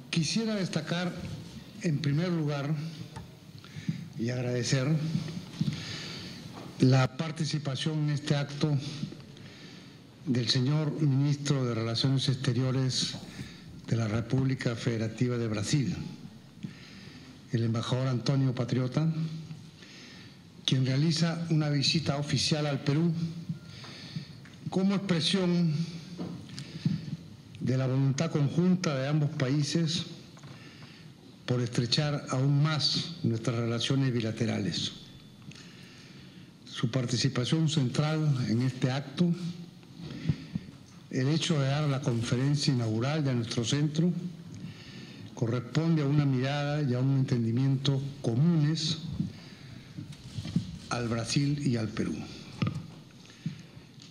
Quisiera destacar, en primer lugar, y agradecer la participación en este acto del señor Ministro de Relaciones Exteriores de la República Federativa de Brasil, el embajador Antonio Patriota, quien realiza una visita oficial al Perú como expresión de la voluntad conjunta de ambos países por estrechar aún más nuestras relaciones bilaterales. Su participación central en este acto, el hecho de dar la conferencia inaugural de nuestro centro, corresponde a una mirada y a un entendimiento comunes al Brasil y al Perú.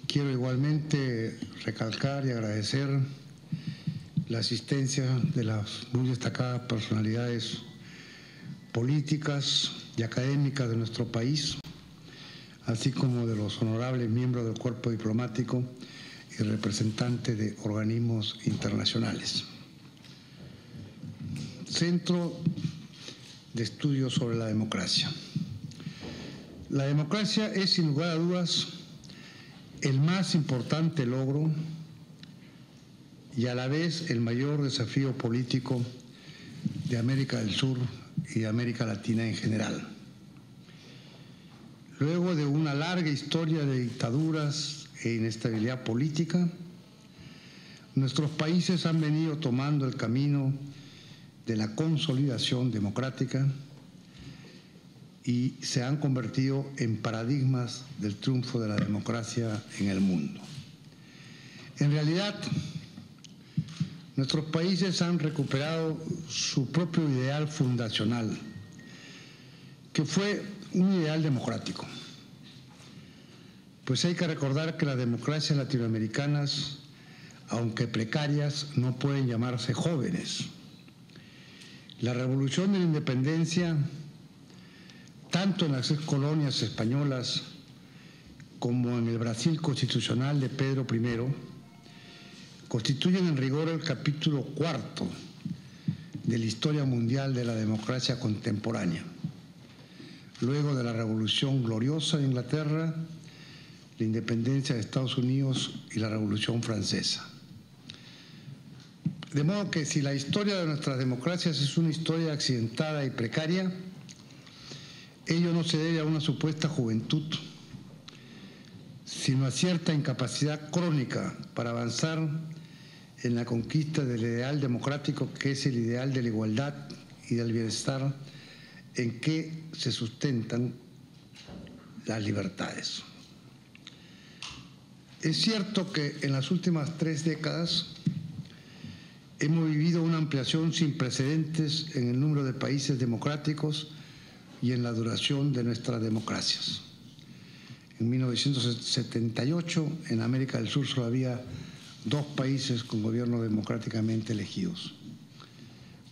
Quiero igualmente recalcar y agradecer la asistencia de las muy destacadas personalidades políticas y académicas de nuestro país, así como de los honorables miembros del cuerpo diplomático y representantes de organismos internacionales. Centro de Estudios sobre la Democracia. La democracia es, sin lugar a dudas, el más importante logro y a la vez el mayor desafío político de América del Sur y de América Latina en general. Luego de una larga historia de dictaduras e inestabilidad política, nuestros países han venido tomando el camino de la consolidación democrática y se han convertido en paradigmas del triunfo de la democracia en el mundo. En realidad, nuestros países han recuperado su propio ideal fundacional, que fue un ideal democrático. Pues hay que recordar que las democracias latinoamericanas, aunque precarias, no pueden llamarse jóvenes. La revolución de la independencia, tanto en las colonias españolas como en el Brasil constitucional de Pedro I, constituyen en rigor el capítulo cuarto de la historia mundial de la democracia contemporánea, luego de la Revolución Gloriosa de Inglaterra, la independencia de Estados Unidos y la Revolución Francesa. De modo que si la historia de nuestras democracias es una historia accidentada y precaria, ello no se debe a una supuesta juventud, sino a cierta incapacidad crónica para avanzar en la conquista del ideal democrático, que es el ideal de la igualdad y del bienestar en que se sustentan las libertades. Es cierto que en las últimas 3 décadas hemos vivido una ampliación sin precedentes en el número de países democráticos y en la duración de nuestras democracias. En 1978, en América del Sur solo había 2 países con gobiernos democráticamente elegidos,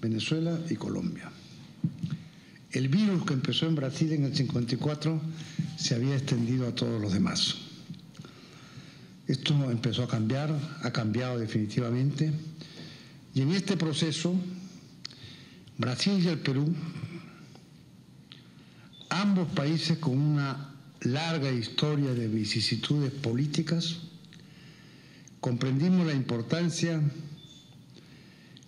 Venezuela y Colombia. El virus que empezó en Brasil en el 54 se había extendido a todos los demás. Esto empezó a cambiar, ha cambiado definitivamente, y en este proceso, Brasil y el Perú, ambos países con una larga historia de vicisitudes políticas, comprendimos la importancia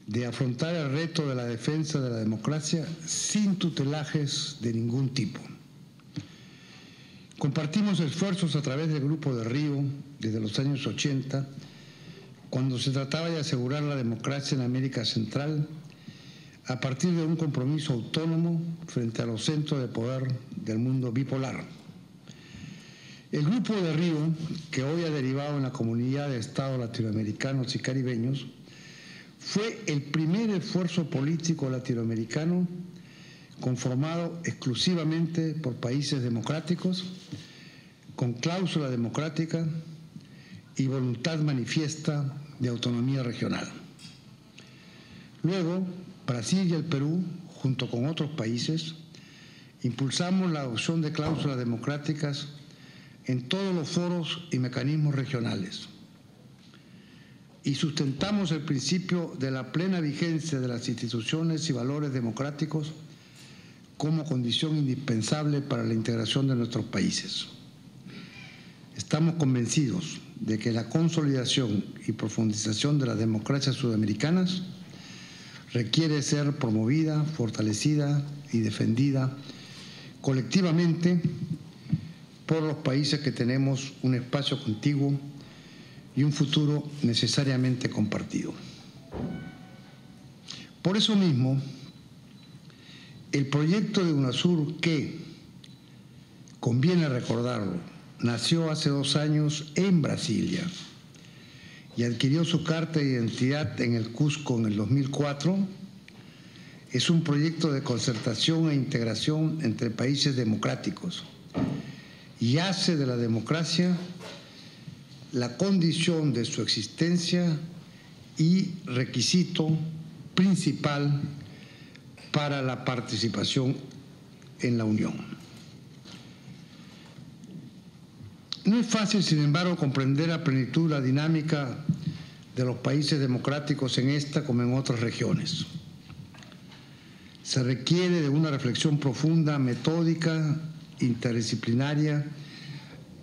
de afrontar el reto de la defensa de la democracia sin tutelajes de ningún tipo. Compartimos esfuerzos a través del Grupo de Río desde los años 80, cuando se trataba de asegurar la democracia en América Central a partir de un compromiso autónomo frente a los centros de poder del mundo bipolar. El Grupo de Río, que hoy ha derivado en la Comunidad de Estados Latinoamericanos y Caribeños, fue el primer esfuerzo político latinoamericano conformado exclusivamente por países democráticos, con cláusula democrática y voluntad manifiesta de autonomía regional. Luego, Brasil y el Perú, junto con otros países, impulsamos la adopción de cláusulas democráticas en todos los foros y mecanismos regionales. y sustentamos el principio de la plena vigencia de las instituciones y valores democráticos como condición indispensable para la integración de nuestros países. Estamos convencidos de que la consolidación y profundización de las democracias sudamericanas requiere ser promovida, fortalecida y defendida colectivamente por los países que tenemos un espacio contiguo y un futuro necesariamente compartido. Por eso mismo, el proyecto de UNASUR, que, conviene recordarlo, nació hace 2 años en Brasilia y adquirió su carta de identidad en el Cusco en el 2004, es un proyecto de concertación e integración entre países democráticos y hace de la democracia la condición de su existencia y requisito principal para la participación en la Unión. No es fácil, sin embargo, comprender a plenitud la dinámica de los países democráticos en esta como en otras regiones. Se requiere de una reflexión profunda, metódica, interdisciplinaria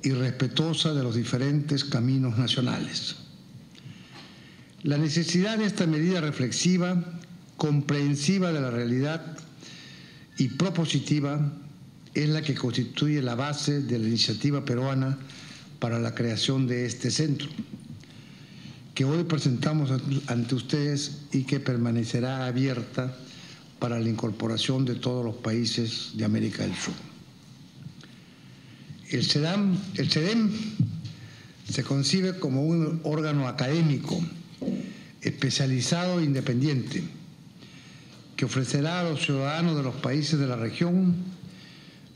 y respetuosa de los diferentes caminos nacionales. La necesidad de esta medida reflexiva, comprensiva de la realidad y propositiva es la que constituye la base de la iniciativa peruana para la creación de este centro, que hoy presentamos ante ustedes y que permanecerá abierta para la incorporación de todos los países de América del Sur. El CEDEM se concibe como un órgano académico especializado e independiente que ofrecerá a los ciudadanos de los países de la región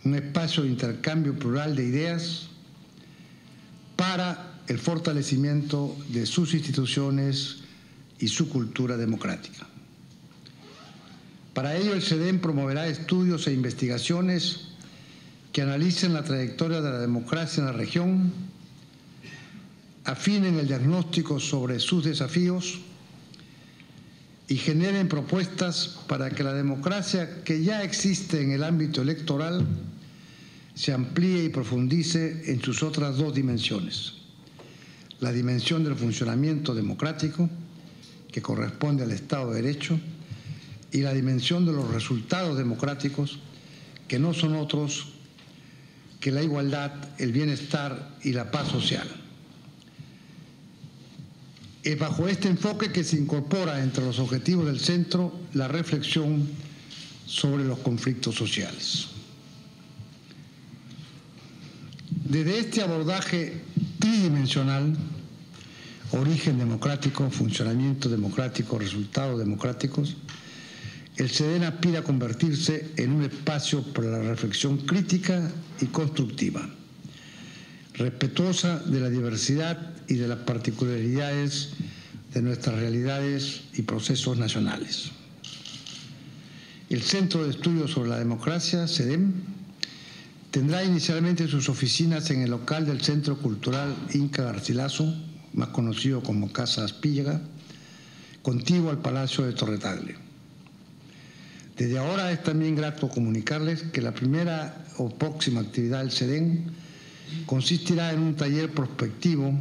un espacio de intercambio plural de ideas para el fortalecimiento de sus instituciones y su cultura democrática. Para ello, el CEDEM promoverá estudios e investigaciones que analicen la trayectoria de la democracia en la región, afinen el diagnóstico sobre sus desafíos y generen propuestas para que la democracia que ya existe en el ámbito electoral se amplíe y profundice en sus otras 2 dimensiones. La dimensión del funcionamiento democrático, que corresponde al Estado de Derecho, y la dimensión de los resultados democráticos, que no son otros que la igualdad, el bienestar y la paz social. Es bajo este enfoque que se incorpora entre los objetivos del centro la reflexión sobre los conflictos sociales. Desde este abordaje tridimensional, origen democrático, funcionamiento democrático, resultados democráticos, el CEDEM aspira a convertirse en un espacio para la reflexión crítica y constructiva, respetuosa de la diversidad y de las particularidades de nuestras realidades y procesos nacionales. El Centro de Estudios sobre la Democracia, CEDEM, tendrá inicialmente sus oficinas en el local del Centro Cultural Inca Garcilaso, más conocido como Casa Aspíllaga, contiguo al Palacio de Torre Tagle. Desde ahora es también grato comunicarles que la primera o próxima actividad del CEDEM consistirá en un taller prospectivo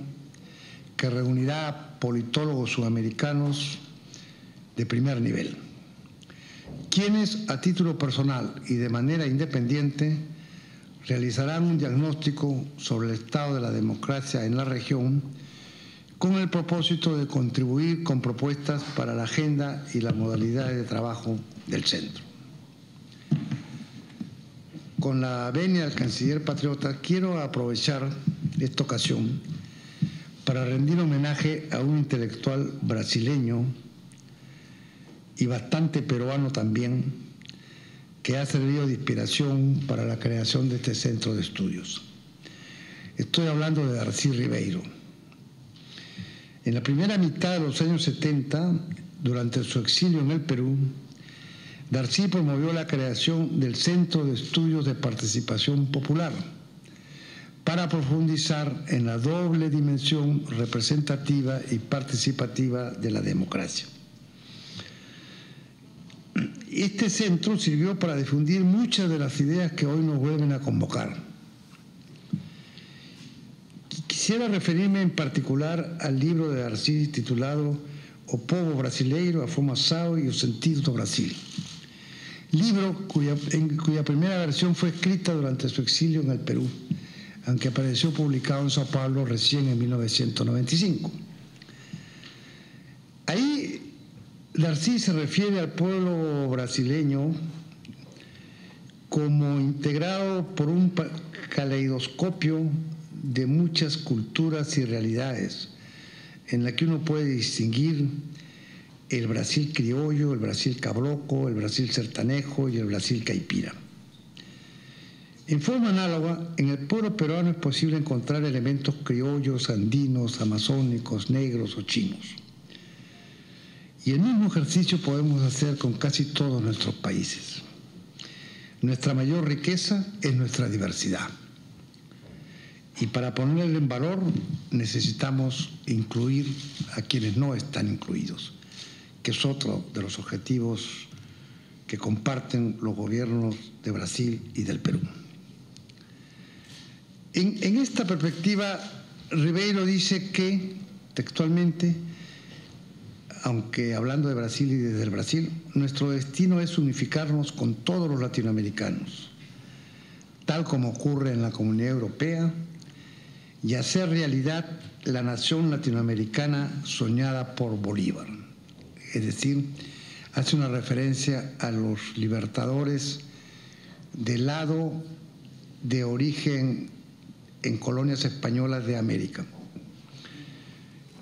que reunirá a politólogos sudamericanos de primer nivel, quienes a título personal y de manera independiente realizarán un diagnóstico sobre el estado de la democracia en la región con el propósito de contribuir con propuestas para la agenda y las modalidades de trabajo del centro. Con la venia del canciller patriota, quiero aprovechar esta ocasión para rendir homenaje a un intelectual brasileño y bastante peruano también, que ha servido de inspiración para la creación de este centro de estudios. Estoy hablando de Darcy Ribeiro. En la primera mitad de los años 70, durante su exilio en el Perú, Darcy promovió la creación del Centro de Estudios de Participación Popular para profundizar en la doble dimensión representativa y participativa de la democracia. Este centro sirvió para difundir muchas de las ideas que hoy nos vuelven a convocar. Quisiera referirme en particular al libro de Darcy titulado O Povo Brasileiro, a Formação e o Sentido do Brasil, libro cuya primera versión fue escrita durante su exilio en el Perú, aunque apareció publicado en Sao Paulo recién en 1995. Ahí Darcy se refiere al pueblo brasileño como integrado por un caleidoscopio de muchas culturas y realidades, en la que uno puede distinguir el Brasil criollo, el Brasil cabroco, el Brasil sertanejo y el Brasil caipira. En forma análoga, en el pueblo peruano es posible encontrar elementos criollos, andinos, amazónicos, negros o chinos. Y el mismo ejercicio podemos hacer con casi todos nuestros países. Nuestra mayor riqueza es nuestra diversidad. Y para ponerla en valor necesitamos incluir a quienes no están incluidos, que es otro de los objetivos que comparten los gobiernos de Brasil y del Perú. En esta perspectiva, Ribeiro dice que, textualmente, aunque hablando de Brasil y desde el Brasil, nuestro destino es unificarnos con todos los latinoamericanos, tal como ocurre en la Comunidad Europea, y hacer realidad la nación latinoamericana soñada por Bolívar. Es decir, hace una referencia a los libertadores del lado de origen en colonias españolas de América.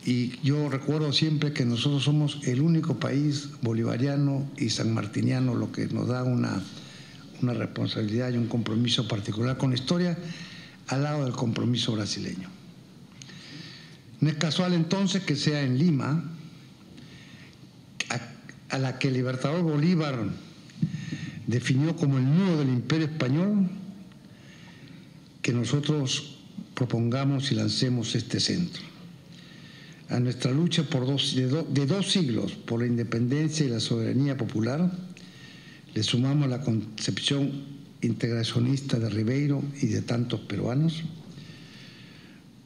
Y yo recuerdo siempre que nosotros somos el único país bolivariano y sanmartiniano, lo que nos da una responsabilidad y un compromiso particular con la historia, al lado del compromiso brasileño. No es casual entonces que sea en Lima, a la que el libertador Bolívar definió como el nudo del Imperio Español, que nosotros propongamos y lancemos este centro. A nuestra lucha de dos siglos por la independencia y la soberanía popular, le sumamos la concepción integracionista de Ribeiro y de tantos peruanos,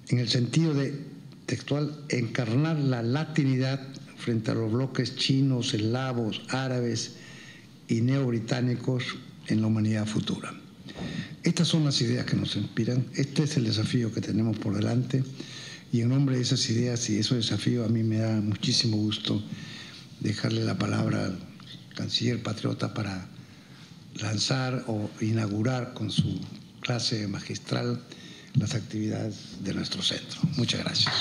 en el sentido de, textual, encarnar la latinidad frente a los bloques chinos, eslavos, árabes y neobritánicos en la humanidad futura. Estas son las ideas que nos inspiran, este es el desafío que tenemos por delante, y en nombre de esas ideas y esos desafíos a mí me da muchísimo gusto dejarle la palabra al canciller patriota para lanzar o inaugurar con su clase magistral las actividades de nuestro centro. Muchas gracias.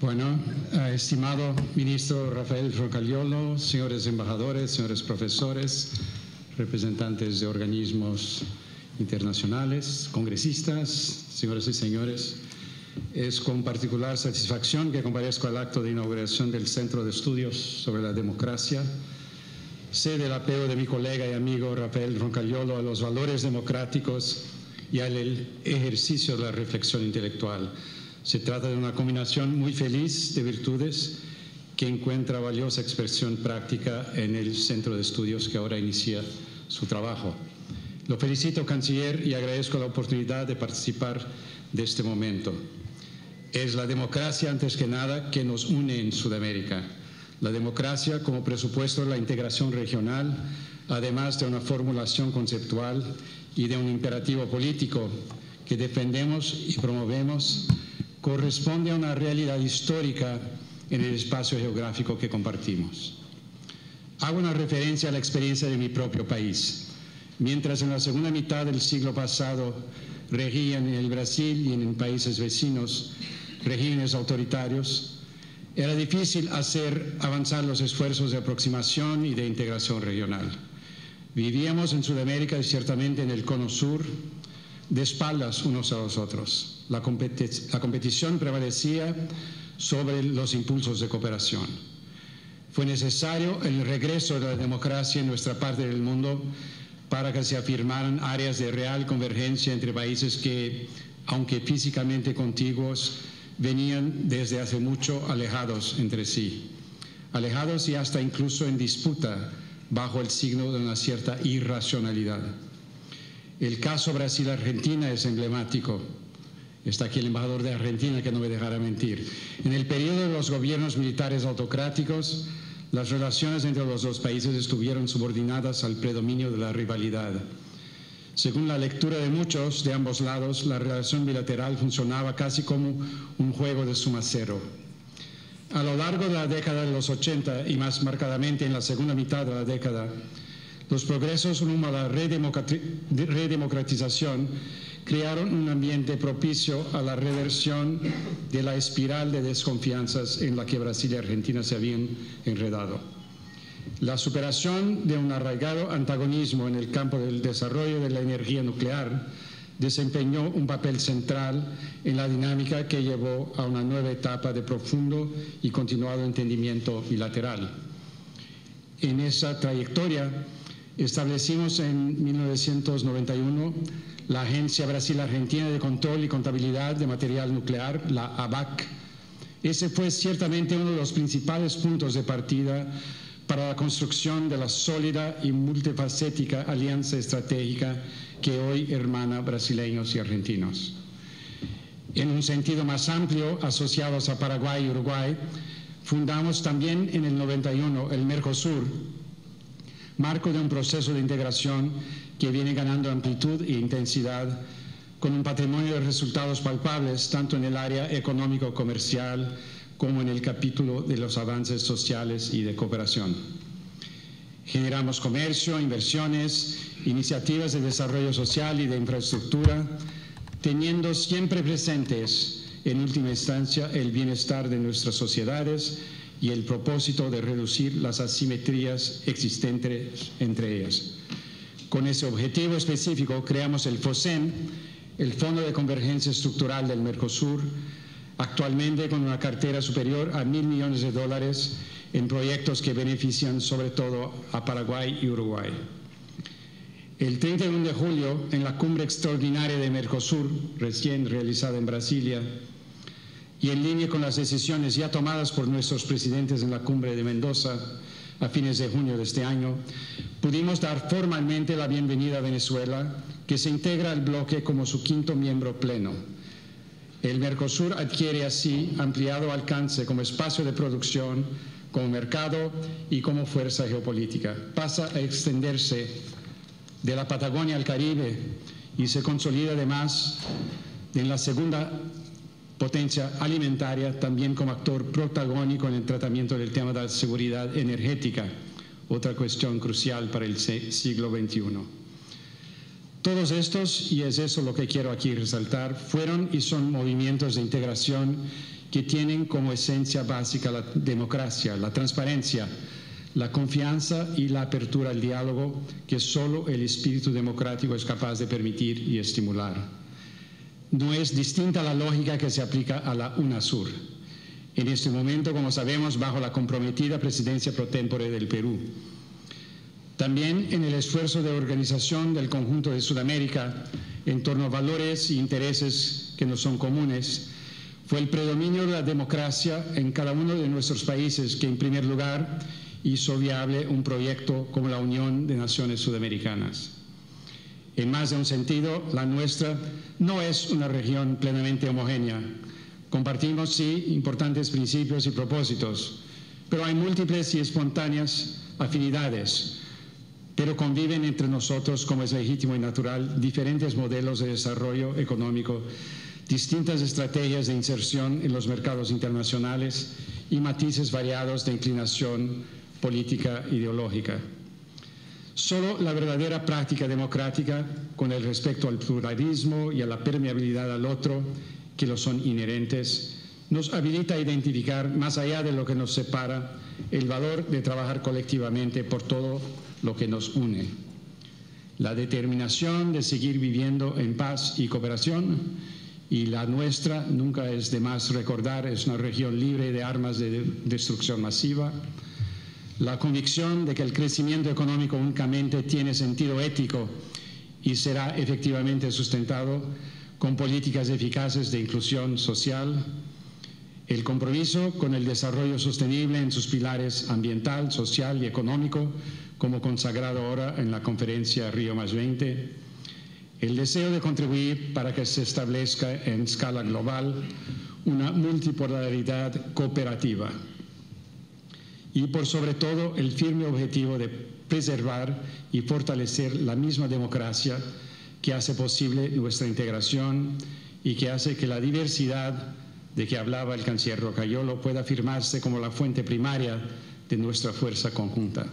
Bueno, estimado ministro Rafael Roncaliolo, señores embajadores, señores profesores, representantes de organismos internacionales, congresistas, señoras y señores, es con particular satisfacción que comparezco al acto de inauguración del Centro de Estudios sobre la Democracia. Sé del apego de mi colega y amigo Rafael Roncaliolo a los valores democráticos y al ejercicio de la reflexión intelectual. Se trata de una combinación muy feliz de virtudes que encuentra valiosa expresión práctica en el Centro de Estudios que ahora inicia su trabajo. Lo felicito, canciller, y agradezco la oportunidad de participar de este momento. Es la democracia, antes que nada, que nos une en Sudamérica. La democracia como presupuesto de la integración regional, además de una formulación conceptual y de un imperativo político que defendemos y promovemos, corresponde a una realidad histórica en el espacio geográfico que compartimos. Hago una referencia a la experiencia de mi propio país. Mientras en la segunda mitad del siglo pasado regían en el Brasil y en países vecinos regímenes autoritarios, era difícil hacer avanzar los esfuerzos de aproximación y de integración regional. Vivíamos en Sudamérica y ciertamente en el Cono Sur de espaldas unos a los otros. La competición prevalecía sobre los impulsos de cooperación. Fue necesario el regreso de la democracia en nuestra parte del mundo para que se afirmaran áreas de real convergencia entre países que, aunque físicamente contiguos, venían desde hace mucho alejados entre sí, alejados y hasta incluso en disputa bajo el signo de una cierta irracionalidad. El caso Brasil-Argentina es emblemático. Está aquí el embajador de Argentina que no me dejará mentir. En el periodo de los gobiernos militares autocráticos, las relaciones entre los dos países estuvieron subordinadas al predominio de la rivalidad. Según la lectura de muchos de ambos lados, la relación bilateral funcionaba casi como un juego de suma cero. A lo largo de la década de los 80 y más marcadamente en la segunda mitad de la década, los progresos rumbo a la redemocratización crearon un ambiente propicio a la reversión de la espiral de desconfianzas en la que Brasil y Argentina se habían enredado. La superación de un arraigado antagonismo en el campo del desarrollo de la energía nuclear desempeñó un papel central en la dinámica que llevó a una nueva etapa de profundo y continuado entendimiento bilateral. En esa trayectoria establecimos en 1991 la Agencia Brasil-Argentina de Control y Contabilidad de Material Nuclear, la ABAC. Ese fue ciertamente uno de los principales puntos de partida para la construcción de la sólida y multifacética alianza estratégica que hoy hermana brasileños y argentinos. En un sentido más amplio, asociados a Paraguay y Uruguay, fundamos también en el 91 el Mercosur, marco de un proceso de integración que viene ganando amplitud e intensidad con un patrimonio de resultados palpables tanto en el área económico-comercial como en el capítulo de los avances sociales y de cooperación. Generamos comercio, inversiones, iniciativas de desarrollo social y de infraestructura, teniendo siempre presentes, en última instancia, el bienestar de nuestras sociedades y el propósito de reducir las asimetrías existentes entre ellas. Con ese objetivo específico creamos el FOSEM, el Fondo de Convergencia Estructural del Mercosur, actualmente con una cartera superior a $1.000 millones en proyectos que benefician sobre todo a Paraguay y Uruguay. El 31 de julio, en la cumbre extraordinaria de Mercosur, recién realizada en Brasilia, y en línea con las decisiones ya tomadas por nuestros presidentes en la cumbre de Mendoza a fines de junio de este año, pudimos dar formalmente la bienvenida a Venezuela, que se integra al bloque como su quinto miembro pleno. El Mercosur adquiere así ampliado alcance como espacio de producción, como mercado y como fuerza geopolítica. Pasa a extenderse de la Patagonia al Caribe y se consolida además en la segunda potencia alimentaria, también como actor protagónico en el tratamiento del tema de la seguridad energética, otra cuestión crucial para el siglo XXI. Todos estos, y es eso lo que quiero aquí resaltar, fueron y son movimientos de integración que tienen como esencia básica la democracia, la transparencia, la confianza y la apertura al diálogo que solo el espíritu democrático es capaz de permitir y estimular. No es distinta la lógica que se aplica a la UNASUR. En este momento, como sabemos, bajo la comprometida presidencia pro tempore del Perú. También en el esfuerzo de organización del conjunto de Sudamérica en torno a valores e intereses que nos son comunes, fue el predominio de la democracia en cada uno de nuestros países que, en primer lugar, hizo viable un proyecto como la Unión de Naciones Sudamericanas. En más de un sentido, la nuestra no es una región plenamente homogénea. Compartimos, sí, importantes principios y propósitos, pero hay múltiples y espontáneas afinidades, pero conviven entre nosotros, como es legítimo y natural, diferentes modelos de desarrollo económico, distintas estrategias de inserción en los mercados internacionales y matices variados de inclinación política ideológica. Solo la verdadera práctica democrática, con el respeto al pluralismo y a la permeabilidad al otro, que lo son inherentes, nos habilita a identificar, más allá de lo que nos separa, el valor de trabajar colectivamente por todo lo que nos une. la determinación de seguir viviendo en paz y cooperación, y la nuestra, nunca es de más recordar, es una región libre de armas de destrucción masiva. La convicción de que el crecimiento económico únicamente tiene sentido ético y será efectivamente sustentado con políticas eficaces de inclusión social. El compromiso con el desarrollo sostenible en sus pilares ambiental, social y económico, como consagrado ahora en la conferencia Río +20. El deseo de contribuir para que se establezca en escala global una multipolaridad cooperativa. Y por sobre todo el firme objetivo de preservar y fortalecer la misma democracia que hace posible nuestra integración y que hace que la diversidad de que hablaba el canciller Rocagliolo pueda afirmarse como la fuente primaria de nuestra fuerza conjunta.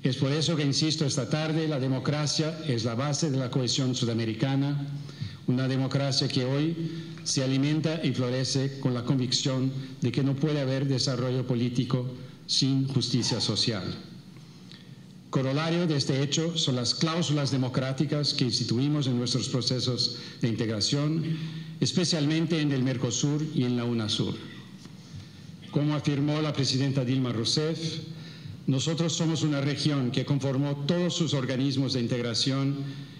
Es por eso que insisto esta tarde, la democracia es la base de la cohesión sudamericana, una democracia que hoy se alimenta y florece con la convicción de que no puede haber desarrollo político sin justicia social. Corolario de este hecho son las cláusulas democráticas que instituimos en nuestros procesos de integración, especialmente en el Mercosur y en la UNASUR. Como afirmó la presidenta Dilma Rousseff, nosotros somos una región que conformó todos sus organismos de integración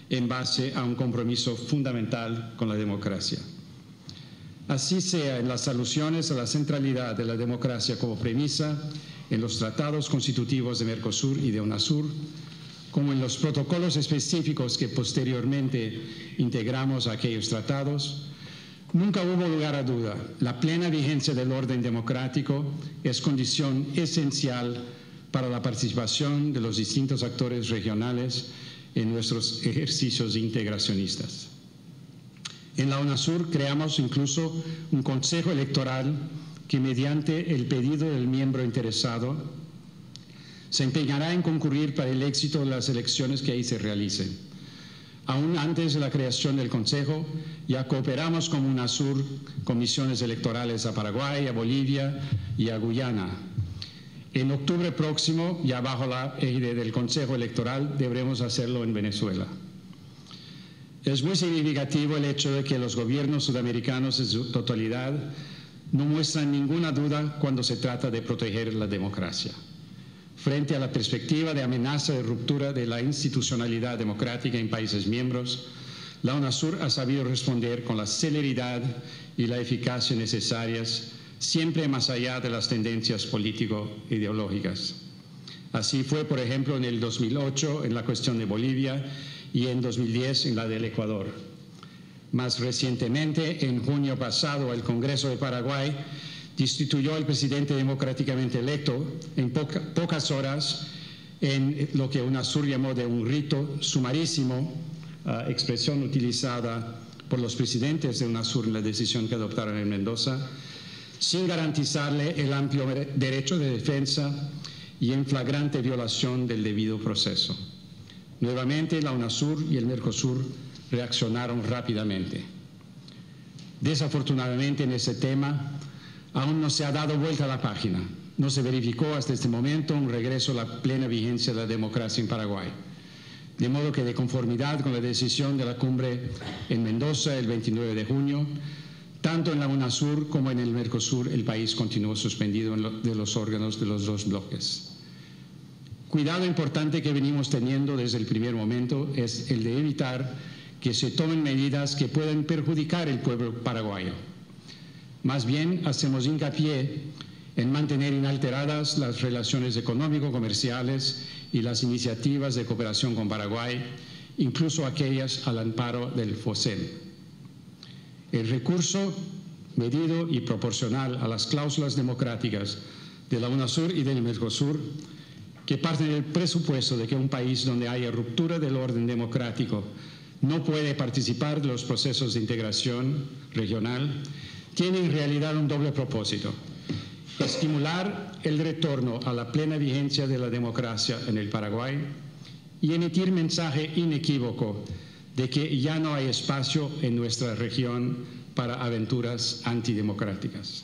en base a un compromiso fundamental con la democracia. Así sea en las alusiones a la centralidad de la democracia como premisa en los tratados constitutivos de Mercosur y de UNASUR, como en los protocolos específicos que posteriormente integramos a aquellos tratados, nunca hubo lugar a duda. La plena vigencia del orden democrático es condición esencial para la participación de los distintos actores regionales en nuestros ejercicios integracionistas. En la UNASUR creamos incluso un consejo electoral que, mediante el pedido del miembro interesado, se empeñará en concurrir para el éxito de las elecciones que ahí se realicen. Aún antes de la creación del Consejo, ya cooperamos con UNASUR con misiones electorales a Paraguay, a Bolivia y a Guyana. En octubre próximo, ya bajo la égide del Consejo Electoral, deberemos hacerlo en Venezuela. Es muy significativo el hecho de que los gobiernos sudamericanos en su totalidad no muestran ninguna duda cuando se trata de proteger la democracia. Frente a la perspectiva de amenaza de ruptura de la institucionalidad democrática en países miembros, la UNASUR ha sabido responder con la celeridad y la eficacia necesarias, siempre más allá de las tendencias político-ideológicas. Así fue, por ejemplo, en el 2008 en la cuestión de Bolivia y en 2010 en la del Ecuador. Más recientemente, en junio pasado, el Congreso de Paraguay destituyó al presidente democráticamente electo en pocas horas en lo que UNASUR llamó de un rito sumarísimo, expresión utilizada por los presidentes de UNASUR en la decisión que adoptaron en Mendoza, sin garantizarle el amplio derecho de defensa y en flagrante violación del debido proceso. Nuevamente, la UNASUR y el Mercosur reaccionaron rápidamente. Desafortunadamente, en ese tema, aún no se ha dado vuelta a la página. No se verificó hasta este momento un regreso a la plena vigencia de la democracia en Paraguay. De modo que, de conformidad con la decisión de la cumbre en Mendoza el 29 de junio, tanto en la UNASUR como en el Mercosur, el país continuó suspendido de los órganos de los dos bloques. Cuidado importante que venimos teniendo desde el primer momento es el de evitar que se tomen medidas que puedan perjudicar al pueblo paraguayo. Más bien, hacemos hincapié en mantener inalteradas las relaciones económico-comerciales y las iniciativas de cooperación con Paraguay, incluso aquellas al amparo del FOSEM. El recurso medido y proporcional a las cláusulas democráticas de la UNASUR y del Mercosur, que parten del presupuesto de que un país donde haya ruptura del orden democrático no puede participar de los procesos de integración regional, tiene en realidad un doble propósito: estimular el retorno a la plena vigencia de la democracia en el Paraguay y emitir mensaje inequívoco de que ya no hay espacio en nuestra región para aventuras antidemocráticas.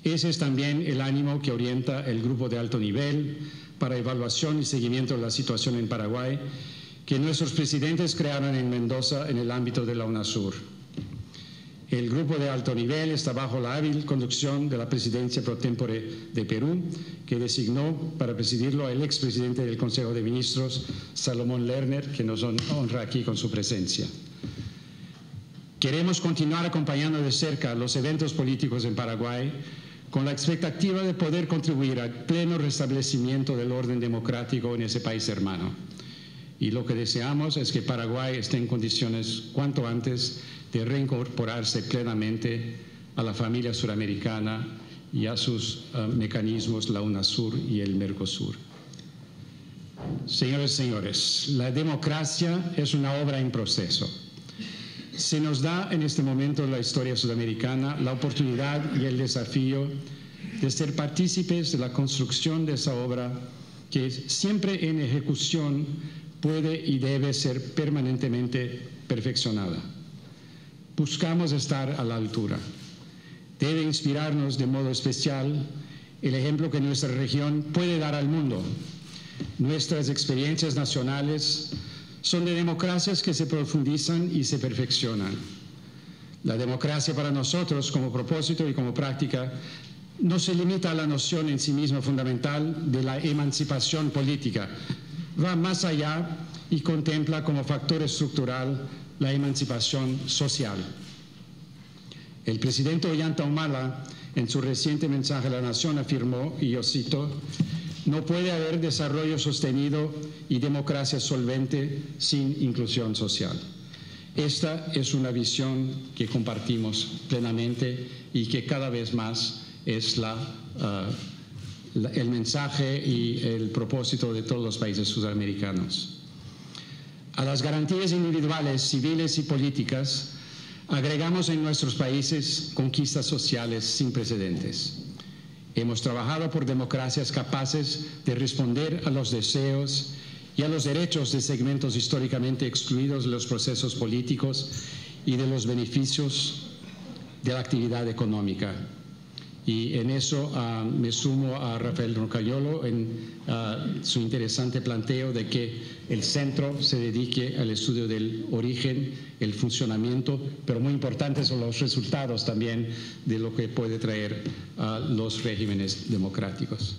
Ese es también el ánimo que orienta el grupo de alto nivel para evaluación y seguimiento de la situación en Paraguay que nuestros presidentes crearon en Mendoza en el ámbito de la UNASUR. El grupo de alto nivel está bajo la hábil conducción de la presidencia pro tempore de Perú, que designó para presidirlo al expresidente del Consejo de Ministros, Salomón Lerner, que nos honra aquí con su presencia. Queremos continuar acompañando de cerca los eventos políticos en Paraguay con la expectativa de poder contribuir al pleno restablecimiento del orden democrático en ese país hermano. Y lo que deseamos es que Paraguay esté en condiciones cuanto antes de reincorporarse plenamente a la familia suramericana y a sus mecanismos, la UNASUR y el Mercosur. Señores y señores, la democracia es una obra en proceso. Se nos da en este momento en la historia sudamericana la oportunidad y el desafío de ser partícipes de la construcción de esa obra que siempre en ejecución puede y debe ser permanentemente perfeccionada. Buscamos estar a la altura. Debe inspirarnos de modo especial el ejemplo que nuestra región puede dar al mundo. Nuestras experiencias nacionales son de democracias que se profundizan y se perfeccionan. La democracia para nosotros, como propósito y como práctica, no se limita a la noción en sí misma fundamental de la emancipación política. Va más allá y contempla como factor estructural la emancipación social. El presidente Ollanta Humala, en su reciente mensaje a la Nación, afirmó, y yo cito, "No puede haber desarrollo sostenido y democracia solvente sin inclusión social". Esta es una visión que compartimos plenamente y que cada vez más es el mensaje y el propósito de todos los países sudamericanos. A las garantías individuales, civiles y políticas, agregamos en nuestros países conquistas sociales sin precedentes. Hemos trabajado por democracias capaces de responder a los deseos y a los derechos de segmentos históricamente excluidos de los procesos políticos y de los beneficios de la actividad económica. Y en eso me sumo a Rafael Roncaliolo en su interesante planteo de que el centro se dedique al estudio del origen, el funcionamiento, pero muy importantes son los resultados también de lo que puede traer a los regímenes democráticos.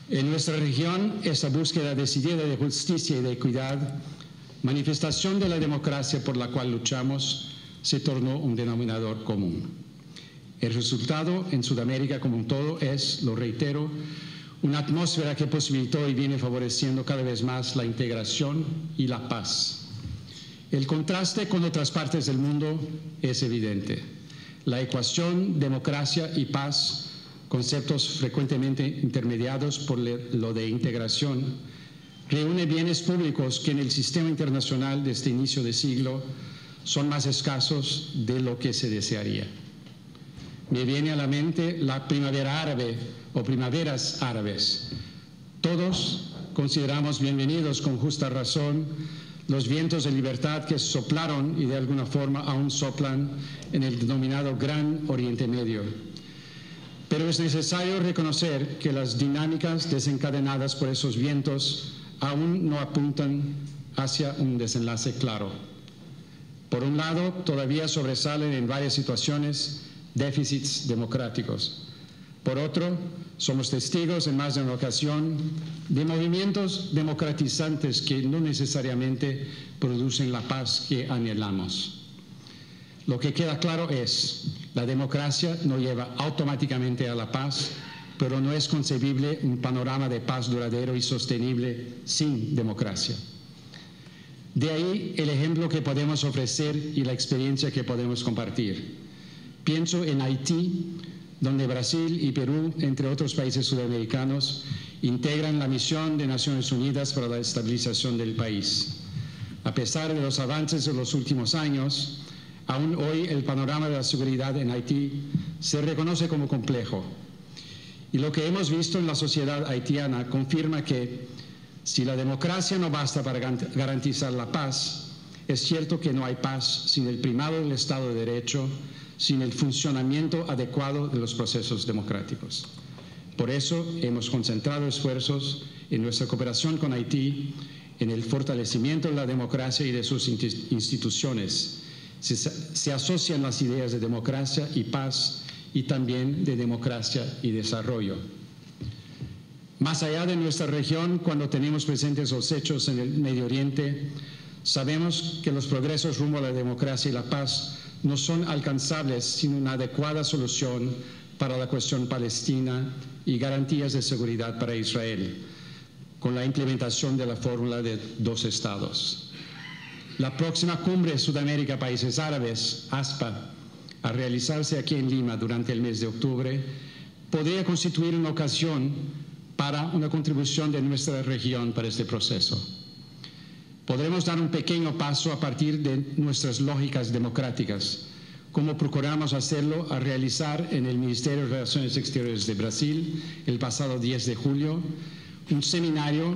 En nuestra región, esa búsqueda decidida de justicia y de equidad, manifestación de la democracia por la cual luchamos, se tornó un denominador común. El resultado en Sudamérica como un todo es, lo reitero, una atmósfera que posibilitó y viene favoreciendo cada vez más la integración y la paz. El contraste con otras partes del mundo es evidente. La ecuación democracia y paz, conceptos frecuentemente intermediados por lo de integración, reúne bienes públicos que en el sistema internacional de este inicio de siglo son más escasos de lo que se desearía. Me viene a la mente la primavera árabe o primaveras árabes. Todos consideramos bienvenidos con justa razón los vientos de libertad que soplaron y de alguna forma aún soplan en el denominado Gran Oriente Medio. Pero es necesario reconocer que las dinámicas desencadenadas por esos vientos aún no apuntan hacia un desenlace claro. Por un lado, todavía sobresalen en varias situaciones déficits democráticos. Por otro, somos testigos en más de una ocasión de movimientos democratizantes que no necesariamente producen la paz que anhelamos. Lo que queda claro es, la democracia no lleva automáticamente a la paz, pero no es concebible un panorama de paz duradero y sostenible sin democracia. De ahí el ejemplo que podemos ofrecer y la experiencia que podemos compartir. Pienso en Haití, donde Brasil y Perú, entre otros países sudamericanos, integran la misión de Naciones Unidas para la estabilización del país. A pesar de los avances de los últimos años, aún hoy el panorama de la seguridad en Haití se reconoce como complejo. Y lo que hemos visto en la sociedad haitiana confirma que si la democracia no basta para garantizar la paz, es cierto que no hay paz sin el primado del Estado de Derecho, sin el funcionamiento adecuado de los procesos democráticos. Por eso hemos concentrado esfuerzos en nuestra cooperación con Haití en el fortalecimiento de la democracia y de sus instituciones. Se asocian las ideas de democracia y paz y también de democracia y desarrollo. Más allá de nuestra región, cuando tenemos presentes los hechos en el Medio Oriente, sabemos que los progresos rumbo a la democracia y la paz no son alcanzables sin una adecuada solución para la cuestión palestina y garantías de seguridad para Israel, con la implementación de la fórmula de 2 estados. La próxima cumbre Sudamérica-Países Árabes, ASPA, a realizarse aquí en Lima durante el mes de octubre, podría constituir una ocasión para una contribución de nuestra región para este proceso. Podremos dar un pequeño paso a partir de nuestras lógicas democráticas, como procuramos hacerlo al realizar en el Ministerio de Relaciones Exteriores de Brasil el pasado 10 de julio un seminario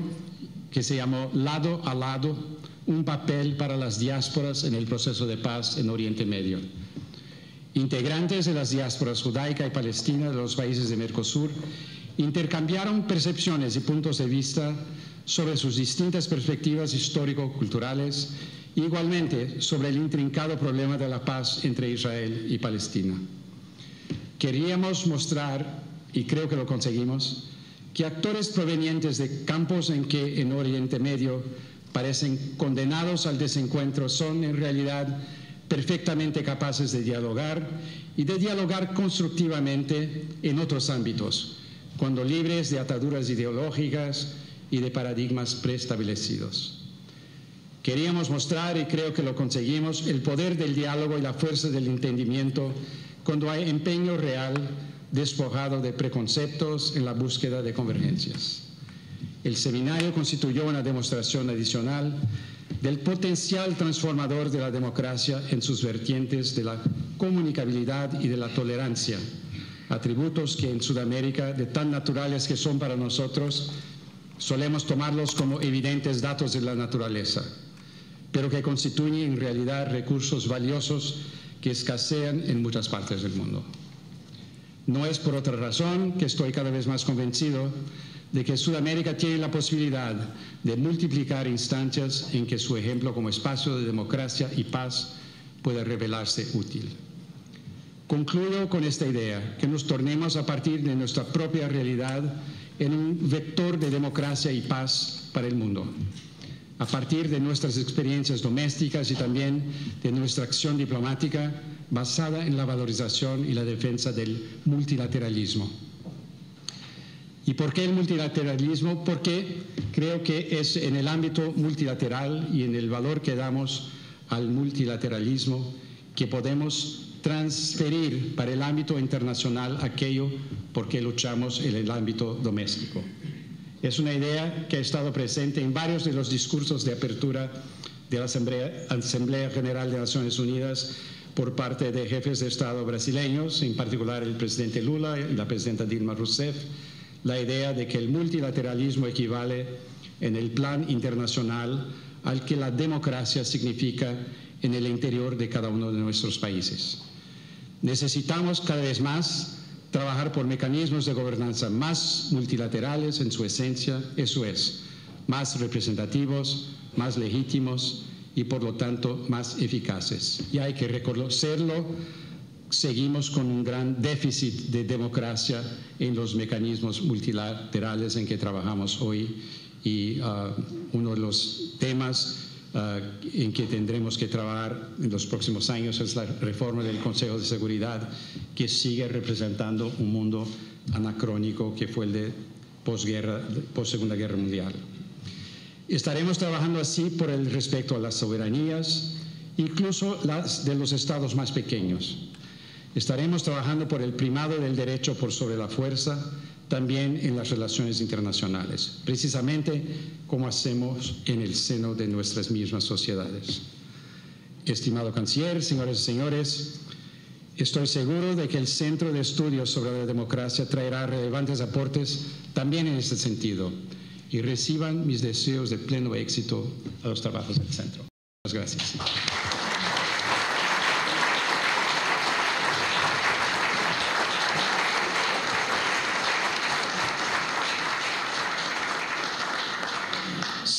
que se llamó Lado a Lado, un papel para las diásporas en el proceso de paz en Oriente Medio. Integrantes de las diásporas judaica y palestina de los países de Mercosur intercambiaron percepciones y puntos de vista sobre sus distintas perspectivas histórico-culturales, igualmente sobre el intrincado problema de la paz entre Israel y Palestina. Queríamos mostrar, y creo que lo conseguimos, que actores provenientes de campos en que en Oriente Medio parecen condenados al desencuentro son en realidad perfectamente capaces de dialogar y de dialogar constructivamente en otros ámbitos, cuando libres de ataduras ideológicas y de paradigmas preestablecidos. Queríamos mostrar, y creo que lo conseguimos, el poder del diálogo y la fuerza del entendimiento cuando hay empeño real despojado de preconceptos en la búsqueda de convergencias. El seminario constituyó una demostración adicional del potencial transformador de la democracia en sus vertientes de la comunicabilidad y de la tolerancia, atributos que en Sudamérica, de tan naturales que son para nosotros, solemos tomarlos como evidentes datos de la naturaleza, pero que constituyen en realidad recursos valiosos que escasean en muchas partes del mundo. No es por otra razón que estoy cada vez más convencido de que Sudamérica tiene la posibilidad de multiplicar instancias en que su ejemplo como espacio de democracia y paz pueda revelarse útil. Concluyo con esta idea, que nos tornemos a partir de nuestra propia realidad en un vector de democracia y paz para el mundo, a partir de nuestras experiencias domésticas y también de nuestra acción diplomática basada en la valorización y la defensa del multilateralismo. ¿Y por qué el multilateralismo? Porque creo que es en el ámbito multilateral y en el valor que damos al multilateralismo que podemos transferir para el ámbito internacional aquello por qué luchamos en el ámbito doméstico. Es una idea que ha estado presente en varios de los discursos de apertura de la Asamblea General de Naciones Unidas por parte de jefes de Estado brasileños, en particular el presidente Lula y la presidenta Dilma Rousseff, la idea de que el multilateralismo equivale en el plan internacional al que la democracia significa en el interior de cada uno de nuestros países. Necesitamos cada vez más trabajar por mecanismos de gobernanza más multilaterales en su esencia, eso es, más representativos, más legítimos y por lo tanto más eficaces. Y hay que reconocerlo, seguimos con un gran déficit de democracia en los mecanismos multilaterales en que trabajamos hoy y uno de los temas en que tendremos que trabajar en los próximos años es la reforma del Consejo de Seguridad, que sigue representando un mundo anacrónico que fue el de post-Segunda Guerra Mundial. Estaremos trabajando así por el respeto a las soberanías, incluso las de los estados más pequeños. Estaremos trabajando por el primado del derecho por sobre la fuerza, también en las relaciones internacionales, precisamente como hacemos en el seno de nuestras mismas sociedades. Estimado canciller, señoras y señores, estoy seguro de que el Centro de Estudios sobre la Democracia traerá relevantes aportes también en este sentido y reciban mis deseos de pleno éxito a los trabajos del centro. Muchas gracias.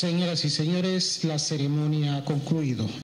Señoras y señores, la ceremonia ha concluido.